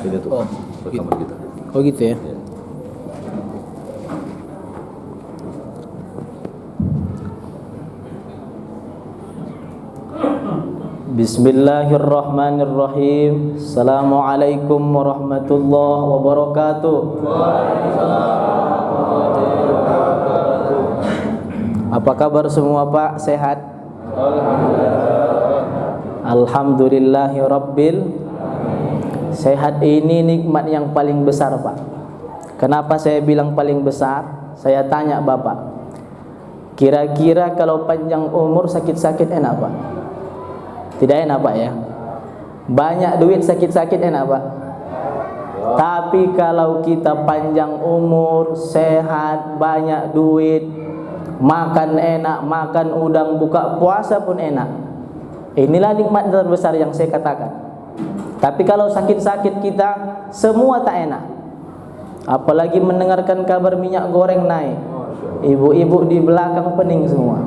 Ini tuh rekaman kita. Oh gitu ya. Ya. Bismillahirrahmanirrahim. Assalamualaikum warahmatullahi wabarakatuh. Apa kabar semua Pak? Sehat? Alhamdulillahi rabbil. Sehat ini nikmat yang paling besar Pak. Kenapa saya bilang paling besar? Saya tanya Bapak, kira-kira kalau panjang umur sakit-sakit enak Pak? Tidak enak Pak ya. Banyak duit sakit-sakit enak Pak. Tapi kalau kita panjang umur, sehat, banyak duit, makan enak, makan udang, buka puasa pun enak. Inilah nikmat terbesar yang saya katakan. Tapi kalau sakit-sakit kita, semua tak enak. Apalagi mendengarkan kabar minyak goreng naik. Ibu-ibu di belakang pening semua.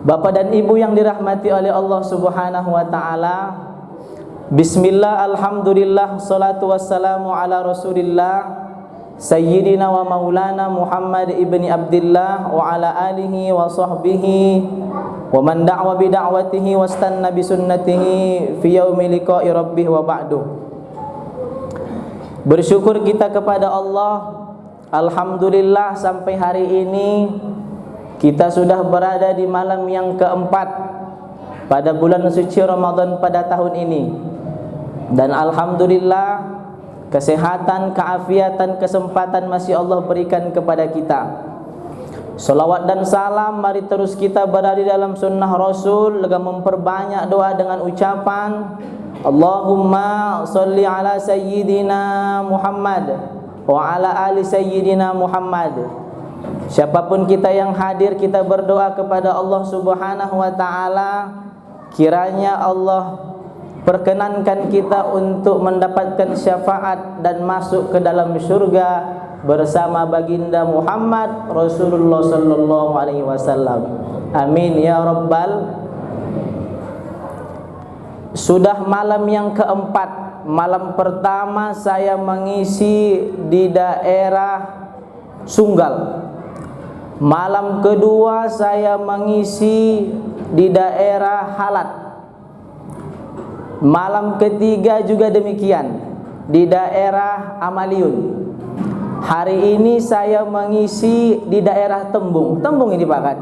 Bapak dan Ibu yang dirahmati oleh Allah Subhanahu wa taala. Bismillah, alhamdulillah, salatu wassalamu ala Rasulillah Sayyidina wa maulana Muhammad ibni Abdillah wa ala alihi wa sahbihi wa man da'wa bi da'watihi wastanna bi sunnatihi fi yaumi liqa'i rabbih wa ba'du. Bersyukur kita kepada Allah. Alhamdulillah sampai hari ini kita sudah berada di malam yang keempat pada bulan suci Ramadan pada tahun ini. Dan alhamdulillah kesehatan, keafiatan, kesempatan masih Allah berikan kepada kita. Salawat dan salam mari terus kita berada dalam sunnah Rasul dengan memperbanyak doa dengan ucapan Allahumma sholli ala sayyidina Muhammad wa ala ali sayyidina Muhammad. Siapapun kita yang hadir, kita berdoa kepada Allah Subhanahu wa taala kiranya Allah perkenankan kita untuk mendapatkan syafaat dan masuk ke dalam surga bersama baginda Muhammad Rasulullah sallallahu alaihi wasallam. Amin ya rabbal. Sudah malam yang keempat. Malam pertama saya mengisi di daerah Sunggal. Malam kedua saya mengisi di daerah Halat. Malam ketiga juga demikian di daerah Amaliun. Hari ini saya mengisi di daerah Tembung. Tembung ini Pak kan?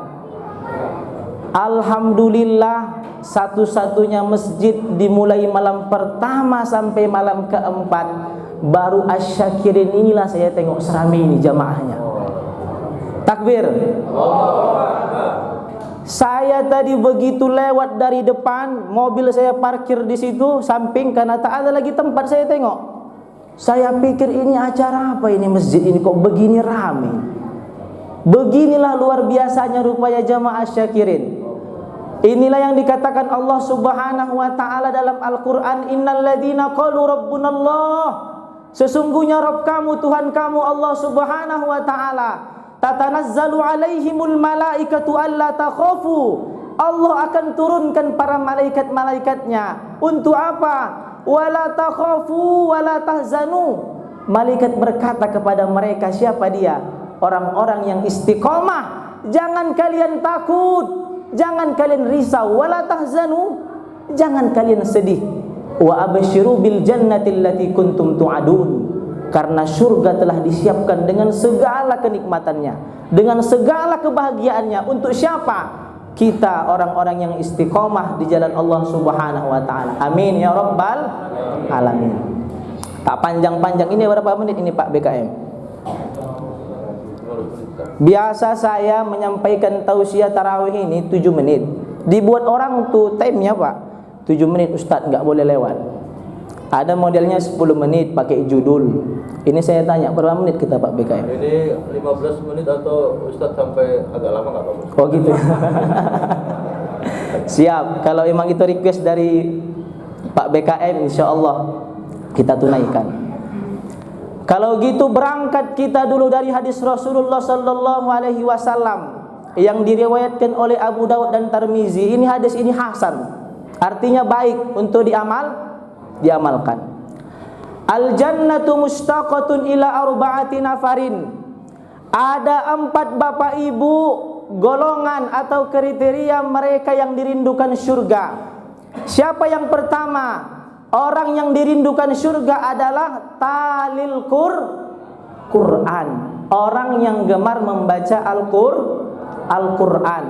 Alhamdulillah satu-satunya masjid dimulai malam pertama sampai malam keempat. Baru Asy-Syakirin inilah saya tengok serami ini jamaahnya. Takbir. Saya tadi begitu lewat dari depan, mobil saya parkir di situ samping karena tak ada lagi tempat saya tengok. Saya pikir ini acara apa ini masjid ini kok begini ramai. Beginilah luar biasanya rupanya jamaah Syakirin. Inilah yang dikatakan Allah Subhanahu wa taala dalam Al-Qur'an, innalladzina qalu rabbunallah. Sesungguhnya Rabb kamu, Tuhan kamu Allah Subhanahu wa taala. Tatanazzalu alaihimul malaikatu alla takhafu. Allah akan turunkan para malaikat-malaikatnya untuk apa? Wala takhafu wala tahzanu. Malaikat berkata kepada mereka, siapa dia? Orang-orang yang istiqomah. Jangan kalian takut, jangan kalian risau, wala tahzanu, jangan kalian sedih. Wa absyiru bil jannati allati kuntum tu'adun. Karena surga telah disiapkan dengan segala kenikmatannya, dengan segala kebahagiaannya. Untuk siapa? Kita orang-orang yang istiqomah di jalan Allah Subhanahu wa taala. Amin ya rabbal alamin. Tak panjang-panjang, ini berapa menit ini Pak BKM? Biasa saya menyampaikan tausiah tarawih ini 7 menit. Dibuat orang tuh time-nya Pak 7 menit Ustaz, enggak boleh lewat. Ada modelnya 10 menit pakai judul. Ini saya tanya, berapa menit kita Pak BKM? Ini 15 menit atau Ustaz sampai agak lama enggak apa-apa? Oh gitu. Siap. Kalau emang itu request dari Pak BKM, insyaallah kita tunaikan. Kalau gitu berangkat kita dulu dari hadis Rasulullah sallallahu alaihi wasallam yang diriwayatkan oleh Abu Daud dan Tirmizi. Ini hadis ini hasan. Artinya baik untuk diamalkan. Al jannatu mustaqatun ila arba'ati nafarin. Ada 4 bapak ibu golongan atau kriteria mereka yang dirindukan surga. Siapa yang pertama? Orang yang dirindukan surga adalah talil Quran. Orang yang gemar membaca Al-Quran.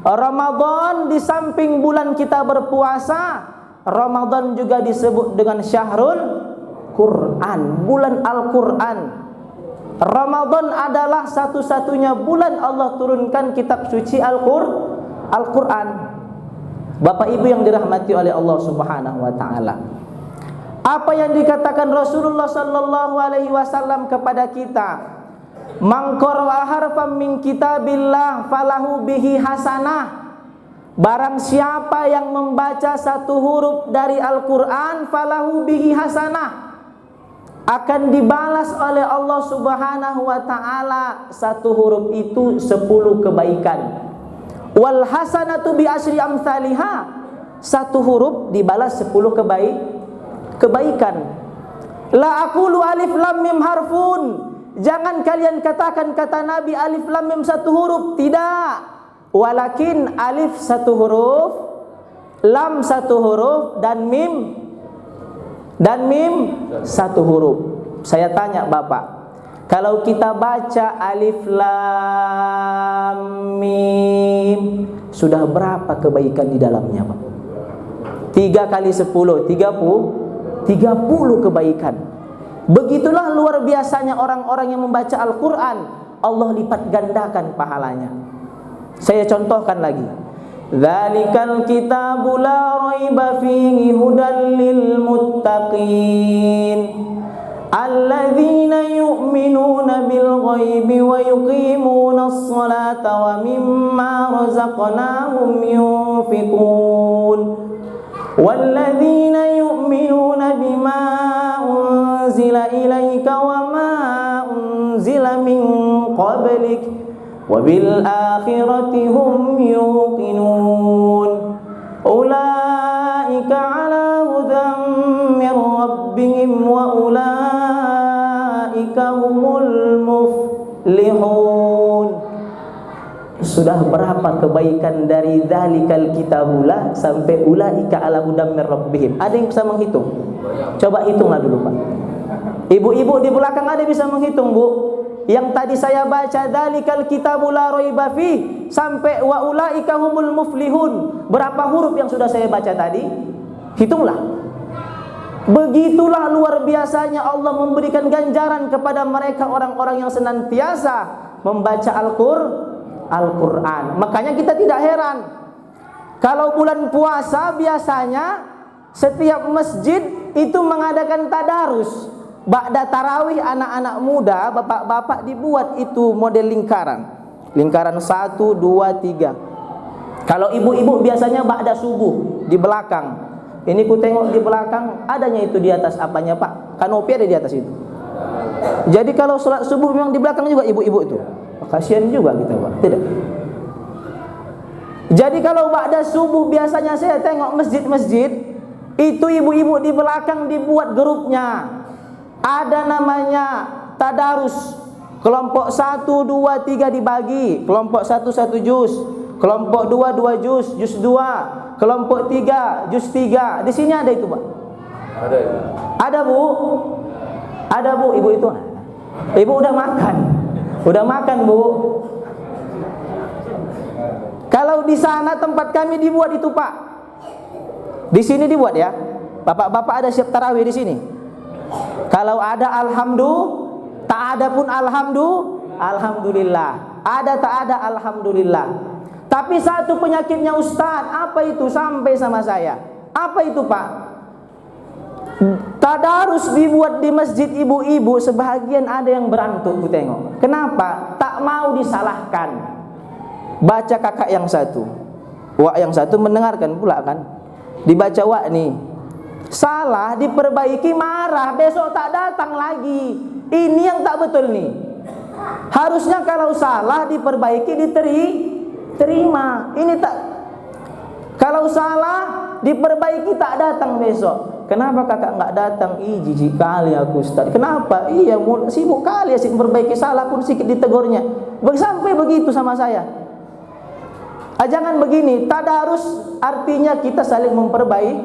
Ramadan di samping bulan kita berpuasa, Ramadan juga disebut dengan syahrul Quran, bulan Al-Quran. Ramadan adalah satu-satunya bulan Allah turunkan kitab suci Al-Quran. Bapak Ibu yang dirahmati oleh Allah Subhanahu wa taala. Apa yang dikatakan Rasulullah sallallahu alaihi wasallam kepada kita? Man qara'a harfan min kitabillah falahu bihi hasanah. Barang siapa yang membaca satu huruf dari Al-Quran, falahu bihi hasanah, akan dibalas oleh Allah Subhanahu wa taala satu huruf itu 10 kebaikan. Wal hasanatu bi asyri amsalihah. Satu huruf dibalas 10 kebaikan. La aqulu alif lam mim harfun. Jangan kalian katakan kata Nabi alif lam mim satu huruf, tidak. Walakin alif satu huruf, lam satu huruf, dan mim satu huruf. Saya tanya Bapak, kalau kita baca alif lam mim, sudah berapa kebaikan di dalamnya, Pak? 3 kali 10, 30 kebaikan. Begitulah luar biasanya orang-orang yang membaca Al-Quran. Allah lipat gandakan pahalanya. Saya contohkan lagi. Dzalikal kitabu la raiba fihi hudan lil muttaqin alladzina yu'minuna bil ghaibi wa yuqimuna as-salata wa mimma razaqnahum yunfiqun walladzina yu'minuna bima unzila ilaika wa ma unzila min qablik wabil akhirati hum yuqinun ulaika ala hudan min rabbihim wa ulaika humul muflihun. Sudah berapa kebaikan dari dzalikal kitabullah sampai ulaika ala hudan min rabbihim? Ada yang bisa menghitung? Coba hitunglah dulu, Pak. Ibu-ibu di belakang ada bisa menghitung, Bu? Yang tadi saya baca dzalikal kitabu la raiba fi sampai wa ulaika humul muflihun. Berapa huruf yang sudah saya baca tadi? Hitunglah. Begitulah luar biasanya Allah memberikan ganjaran kepada mereka orang-orang yang senantiasa membaca Al-Quran. Makanya kita tidak heran kalau bulan puasa biasanya setiap masjid itu mengadakan tadarus. Ba'da tarawih anak-anak muda, bapak-bapak dibuat itu model lingkaran. Lingkaran 1, 2, 3. Kalau ibu-ibu biasanya ba'da subuh di belakang. Ini ku tengok di belakang adanya itu di atas apanya, Pak? Kanopi ada di atas itu. Jadi kalau sholat subuh memang di belakang juga ibu-ibu itu. Kasihan juga kita, Pak. Tidak. Jadi kalau ba'da subuh biasanya saya tengok masjid-masjid itu ibu-ibu di belakang dibuat grupnya. Ada namanya tadarus. Kelompok 1, 2, 3 dibagi. Kelompok 1 1 juz, kelompok 2 2 juz, juz 2, kelompok 3 juz 3. Di sini ada itu, Pak. Ada. Ada, Bu. Ada, Bu. Ibu itu. Ibu udah makan. Udah makan, Bu. Kalau di sana tempat kami dibuat itu, Pak. Di sini dibuat ya. Bapak-bapak ada siap tarawih di sini. Kalau ada alhamdulillah, tak ada pun alhamdulillah. Ada tak ada alhamdulillah. Tapi satu penyakitnya Ustaz, apa itu sampai sama saya? Apa itu, Pak? Tadarus dibuat di masjid ibu-ibu, sebahagian ada yang berantuk, ku tengok. Kenapa? Tak mau disalahkan. Baca kakak yang satu, wak yang satu mendengarkan pula kan. Dibaca wak nih. Salah diperbaiki, marah, besok tak datang lagi. Ini yang tak betul nih. Harusnya kalau salah diperbaiki diterima. Ini tak. Kalau salah diperbaiki tak datang besok. kenapa kakak nggak datang? Ih, jijik kali aku Ustaz. Kenapa? Iya, sibuk kali, asik memperbaiki, salah pun sedikit ditegurnya. Sampai begitu sama saya. Jangan begini, tadarus artinya kita saling memperbaiki,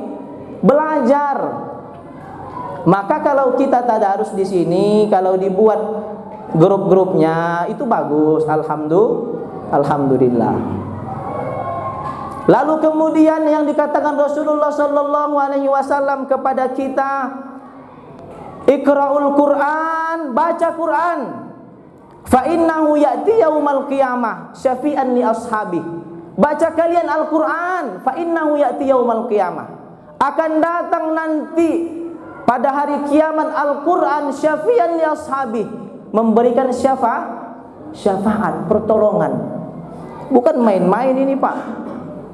belajar. Maka kalau kita tadarus di sini, kalau dibuat grup-grupnya itu bagus, alhamdulillah. Lalu kemudian yang dikatakan Rasulullah sallallahu alaihi wasallam kepada kita, Iqra'ul Qur'an, baca Quran. Fa innahu ya'ti yaumal qiyamah syafi'an li ashabi. Baca kalian Al-Qur'an, fa innahu ya'ti yaumal qiyamah. Akan datang nanti pada hari kiamat Al-Qur'an syafi'an li ashabi, memberikan syafaat, pertolongan. Bukan main-main ini, Pak.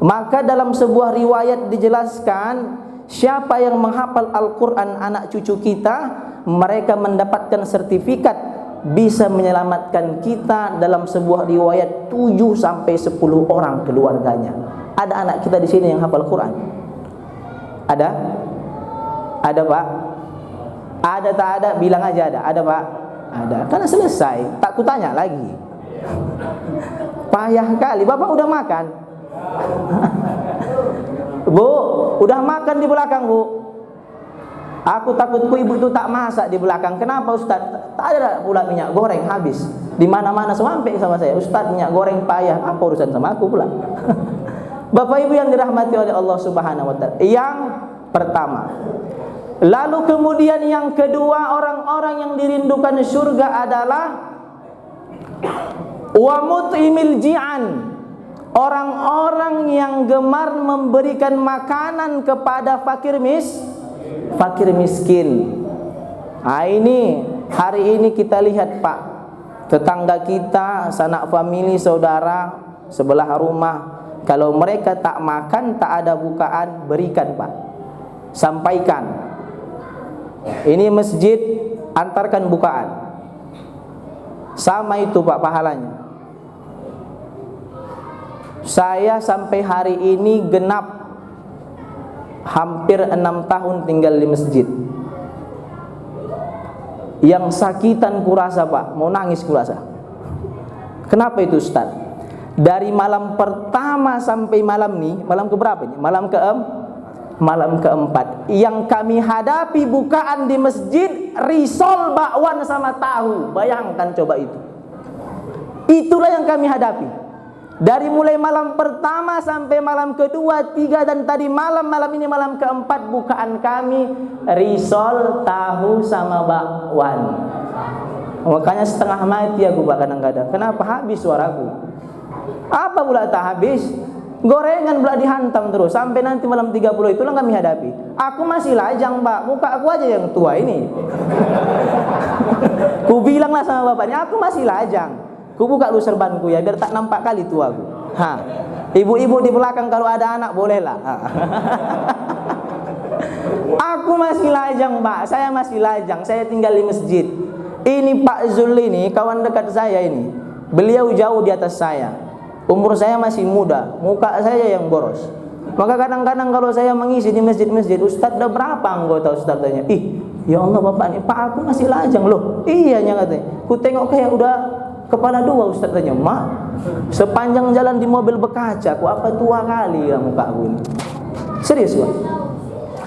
Maka dalam sebuah riwayat dijelaskan, siapa yang menghafal Al-Quran anak cucu kita, mereka mendapatkan sertifikat bisa menyelamatkan kita. Dalam sebuah riwayat 7-10 orang keluarganya. Ada anak kita di sini yang hafal Quran? Ada? Ada, Pak? Ada tak ada? Bilang aja ada. Ada, Pak? Ada. Karena selesai, tak kutanya lagi. Payah kali. Bapak udah makan? Bu, udah makan di belakang, Bu? Aku takut ibu itu tak masak di belakang. Kenapa, Ustaz? Tak ada pula minyak goreng, habis. Di mana-mana sampai sama saya, Ustaz, minyak goreng payah. Apa urusan sama aku pula? Bapak Ibu yang dirahmati oleh Allah Subhanahu wa taala. Yang pertama. Lalu kemudian yang kedua, orang-orang yang dirindukan surga adalah wa mut'imil ji'an. Orang-orang yang gemar memberikan makanan kepada fakir miskin. Nah, ini hari ini kita lihat, Pak, tetangga kita, sanak famili, saudara sebelah rumah, kalau mereka tak makan, tak ada bukaan, berikan, Pak. Sampaikan. Ini masjid, antarkan bukaan. Sama itu, Pak, pahalanya. Saya sampai hari ini genap hampir 6 tahun tinggal di masjid. Yang sakitan kurasa, Pak, mau nangis kurasa. Kenapa itu, Ustaz? Dari malam pertama sampai malam keberapa ini? Malam keempat. Yang kami hadapi bukaan di masjid risol, bakwan sama tahu. Bayangkan coba itu. Itulah yang kami hadapi. Dari mulai malam pertama sampai malam kedua, 3, dan tadi malam ini malam keempat, bukaan kami risol, tahu sama bakwan. Makanya setengah mati aku, Pak, kadang-kadang. Kenapa? Habis suaraku. Apa pula tak habis? Gorengan pula dihantam terus sampai nanti malam 30. Itulah kami hadapi. Aku masih lajang, Pak. Muka aku aja yang tua ini. Ku bilanglah sama bapaknya, aku masih lajang. Ku buka lu serbanku ya, biar tak nampak kali tuaku. Ibu-ibu di belakang kalau ada anak bolehlah. Aku masih lajang, Pak. Saya masih lajang. Saya tinggal di masjid. Ini Pak Zul ini kawan dekat saya ini. Beliau jauh di atas saya. Umur saya masih muda, muka saya yang boros. Maka kadang-kadang kalau saya mengisi di masjid-masjid, Ustaz, udah berapa anggota Ustaz? Tanya. Ya Allah, Bapak ini, Pak, aku masih lajang loh. Iya, katanya. Ku tengok kayak udah kepala 2, Ustaz. Tanya, Mak, sepanjang jalan di mobil berkaca, aku apa tua kali ya muka aku ini. Serius, Pak.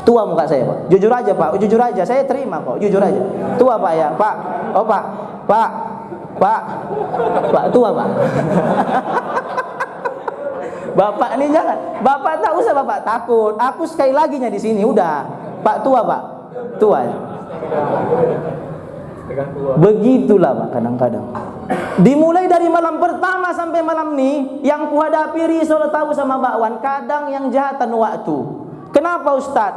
Tua muka saya, Pak. Jujur aja, Pak. Jujur aja, saya terima kok. Jujur aja. Tua, Pak, ya. Pak. Oh, Pak, tua, Pak. Bapak ini jangan. Bapak tak usah, Bapak takut. Aku sekali lagi di sini udah. Pak, tua, Pak. Tua. Begitulah, Pak, kadang-kadang. Dimulai dari malam pertama sampai malam ini, yang kuhadapi risol, tahu sama bakwan. Kadang yang jahatan waktu. Kenapa, Ustaz?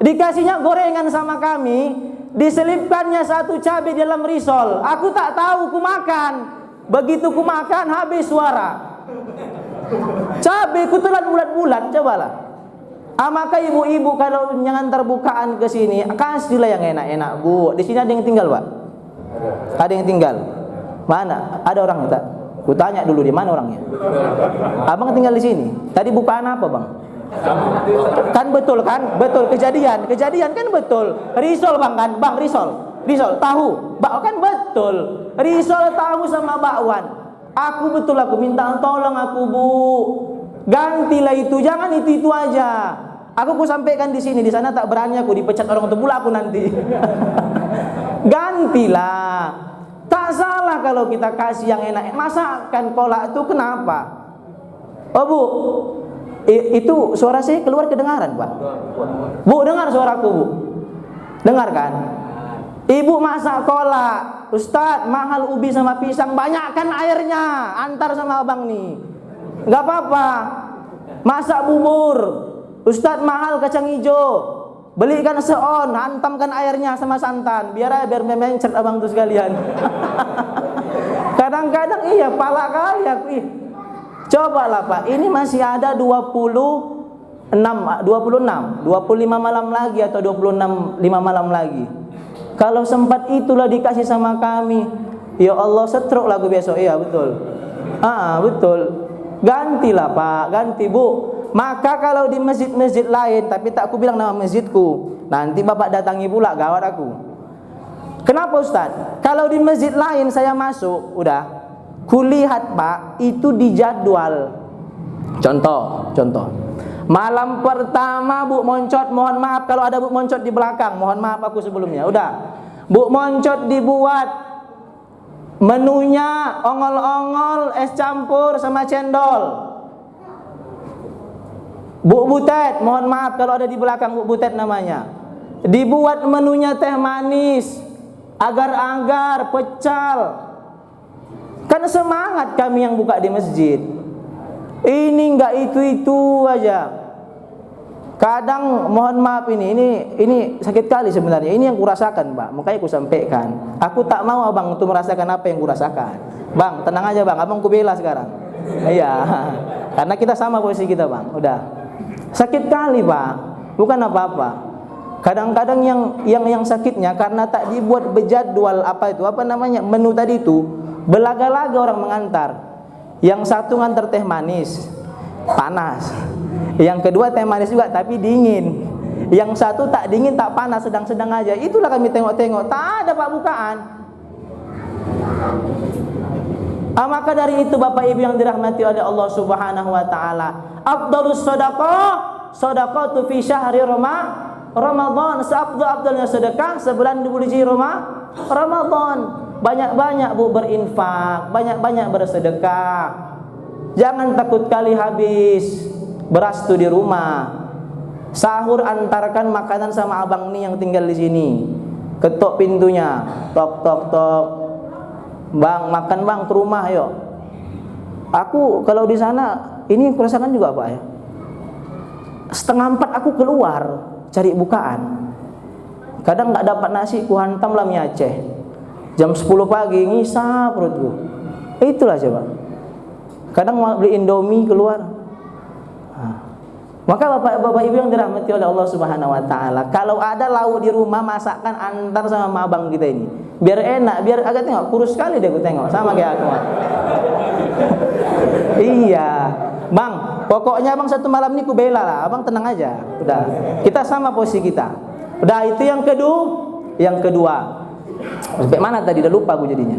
Dikasihnya gorengan sama kami, diselipkannya 1 cabai dalam risol. Aku tak tahu, ku makan. Begitu ku makan, habis suara. Cabai ku telan bulat-bulat, cobalah. Maka ibu-ibu kalau jangan terbukaan ke sini, kasihlah yang enak-enak, Bu. Di sini ada yang tinggal, Pak? Ada yang tinggal? Mana? Ada orang tak? Ku tanya dulu, di mana orangnya? Abang tinggal di sini. Tadi bukaan apa, Bang? Kan betul kan? Betul kejadian kan betul. Risol bang kan? Bang Risol tahu. Bak kan betul. Risol tahu sama bakwan. Aku betul aku minta tolong aku Bu. Gantilah itu, jangan itu aja. Aku sampaikan di sini, di sana tak berani aku dipecat orang itu pula aku nanti. Gantilah. Tak salah kalau kita kasih yang enak. Masakan kolak itu kenapa? Oh Bu, itu suara saya keluar kedengaran Pak. Bu dengar suaraku Bu? Dengar kan? Ibu masak kolak, Ustadz mahal ubi sama pisang, banyakkan airnya, antar sama abang nih. Gak apa-apa. Masak bubur, Ustadz mahal kacang hijau, belikan seon, hantamkan airnya sama santan, biar mencret abang tuh sekalian. Kadang-kadang iya pala kali aku. Cobalah Pak, ini masih ada 25 malam lagi atau 5 malam lagi. Kalau sempat itulah dikasih sama kami, ya Allah setruk lagu besok. Iya betul. Betul. Gantilah Pak, ganti Bu. Maka kalau di masjid-masjid lain, tapi tak aku bilang nama masjidku, nanti Bapak datangi pula, gawat aku. Kenapa Ustaz? Kalau di masjid lain saya masuk, udah kulihat Pak, itu dijadwal. Contoh. Malam pertama Bu Moncot, mohon maaf kalau ada Bu Moncot di belakang, mohon maaf aku sebelumnya. Udah. Bu Moncot dibuat menunya ongol-ongol, es campur sama cendol. Bu Butet, mohon maaf kalau ada di belakang Bu Butet namanya. Dibuat menunya teh manis, agar-agar, pecal. Kan semangat kami yang buka di masjid. Ini enggak itu-itu aja. Kadang mohon maaf ini sakit kali sebenarnya. Ini yang kurasakan, Pak. Makanya aku sampaikan. Aku tak mau Abang untuk merasakan apa yang kurasakan. Bang, tenang aja Bang. Abang ku bela sekarang. Iya. Karena kita sama posisi kita, Bang. Udah. Sakit kali, Pak. Bukan apa-apa. Kadang-kadang yang sakitnya karena tak dibuat berjadwal menu tadi itu, belaga-laga orang mengantar. Yang satu ngantar teh manis, panas. Yang kedua teh manis juga tapi dingin. Yang satu tak dingin tak panas, sedang-sedang aja. Itulah kami tengok-tengok, tak ada Pak bukaan. Maka dari itu Bapak Ibu yang dirahmati oleh Allah Subhanahu wa taala, afdhalus shadaqatu fi syahri Ramadan. Seabdul-abdulnya sedekah sebulan di Ramadan. Banyak-banyak Bu berinfak, banyak-banyak bersedekah. Jangan takut kali habis beras tuh di rumah. Sahur antarkan makanan sama abang nih yang tinggal di sini. Ketok pintunya, tok tok tok. Bang, makan Bang ke rumah yuk. Aku kalau di sana ini kurasakan juga Pak ya. 3:30 aku keluar cari bukaan. Kadang nggak dapat nasi, ku hantam lah mie Aceh. Jam 10 pagi ngisap perutku. Itulah coba. Kadang mau beli Indomie keluar. Maka Bapak Ibu yang dirahmati oleh Allah Subhanahu wa taala, kalau ada lauk di rumah masakkan antar sama abang kita ini. Biar enak, biar agak tengok kurus sekali deh aku tengok sama kayak aku. Iya. Bang, pokoknya Bang satu malam ini ku bela lah. Abang tenang aja. Udah. Kita sama posisi kita. Udah itu yang kedua. Sampai mana tadi udah lupa aku jadinya.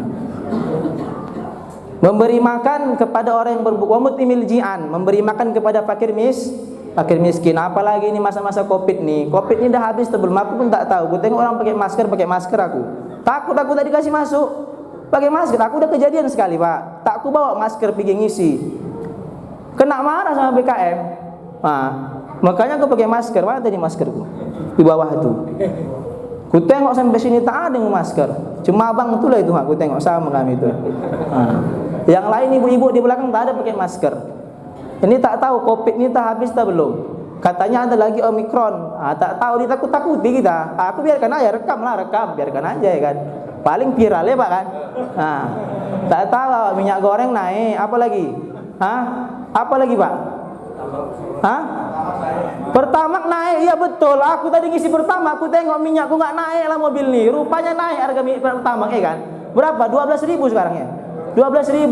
Memberi makan kepada orang yang berbuka, mutimil ji'an, memberi makan kepada fakir miskin. Apalagi ini masa-masa Covid nih. Covid ini dah habis sebelum aku pun tak tahu. Aku tengok orang pakai masker aku. Takut aku tadi kasih masuk. Pakai masker, aku udah kejadian sekali, Pak. Tak aku bawa masker pergi ngisi. Kena marah sama BKM. Makanya aku pakai masker. Mana tadi maskerku? Di bawah tuh. Ku tengok sampai sini tak ada yang masker. Cuma abang itulah itu aku tengok sama kami itu. Yang lain ibu-ibu di belakang tak ada pakai masker. Ini tak tahu Covid ini tak habis tak belum. Katanya ada lagi Omikron. Tak tahu ditakut-takuti kita. Aku biarkan aja rekam, biarkan aja ya kan. Paling viral ya Pak kan. Tak tahu minyak goreng naik, apa lagi? Apa lagi Pak? Pertamax naik, iya betul. Aku tadi ngisi Pertamax, aku tengok minyakku nggak naik lah mobil nih. Rupanya naik harga minyak Pertamax ya kan? Berapa? 12.000 sekarang ya. 12.000.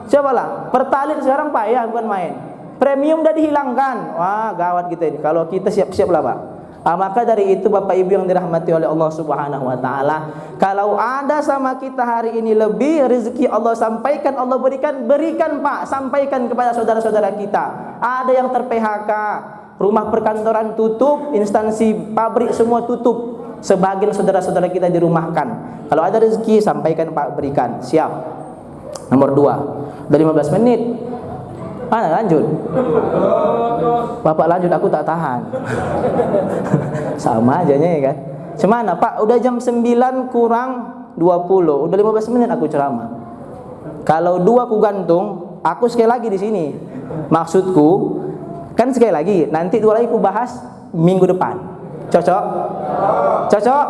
Cobalah. Pertalite sekarang payah bukan main. premium udah dihilangkan. Wah, gawat kita ini. Kalau kita siap-siap lah, Pak. Maka dari itu Bapak Ibu yang dirahmati oleh Allah Subhanahu wa taala, kalau ada sama kita hari ini lebih rezeki Allah sampaikan, Allah berikan Pak, sampaikan kepada saudara-saudara kita. Ada yang ter-PHK, rumah perkantoran tutup, instansi pabrik semua tutup. Sebagian saudara-saudara kita dirumahkan. Kalau ada rezeki sampaikan Pak, berikan. Siap. Nomor 2. Udah 15 menit. Mana lanjut? Bapak lanjut, aku tak tahan. Sama aja ya kan. Cemana Pak? Udah jam 9 kurang 20. Udah 15 menit aku ceramah. Kalau 2 aku gantung, aku sekali lagi di sini. Maksudku kan sekali lagi, nanti 2 lagi aku bahas minggu depan. Cocok? Cocok?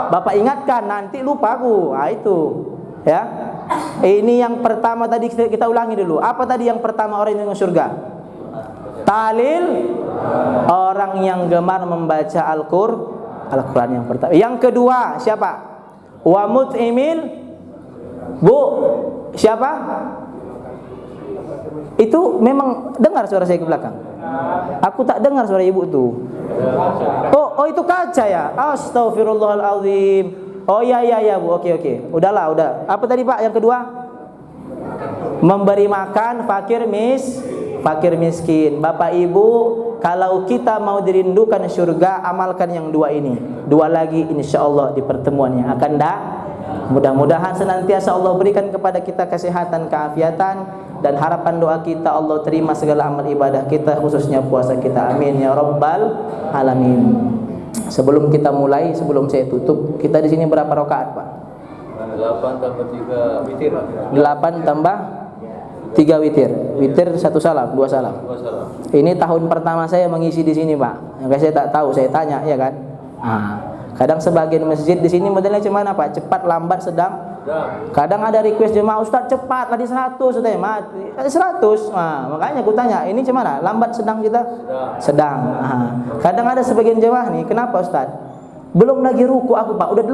Bapak ingatkan, nanti lupa aku. Itu. Ya. Ini yang pertama tadi kita ulangi dulu. Apa tadi yang pertama orang yang masuk surga? Talil, orang yang gemar membaca Al-Quran yang pertama. Yang kedua siapa? Wa mut'imil, Bu, siapa? Itu memang dengar suara saya ke belakang. Aku tak dengar suara ibu tuh. Oh itu kaca ya. Astaghfirullahaladzim. Oh iya Bu. Oke. Udahlah. Apa tadi Pak yang kedua? Memberi makan fakir miskin. Bapak Ibu, kalau kita mau dirindukan surga, amalkan yang 2 ini. 2 lagi insyaallah di pertemuan yang akan datang. Mudah-mudahan senantiasa Allah berikan kepada kita kesehatan, keafiatan, dan harapan doa kita Allah terima segala amal ibadah kita, khususnya puasa kita. Amin ya rabbal alamin. Sebelum kita mulai, sebelum saya tutup, kita di sini berapa rakaat, Pak? 8 tambah 3 witir. 8 tambah 3 witir. Witir 1 salam, 2 salam. 2 salam. Ini tahun pertama saya mengisi di sini, Pak. Yang saya tak tahu, saya tanya, ya kan? Kadang sebagian masjid di sini modelnya cuman apa? Cepat, lambat, sedang. Kadang ada request jemaah, Ustaz cepat, tadi 100, Ustaz mati. 100. Makanya aku tanya, ini gimana? Lambat, sedang kita? Sedang. Kadang ada sebagian jemaah nih, kenapa Ustaz? Belum lagi ruku aku, Pak. Udah duluan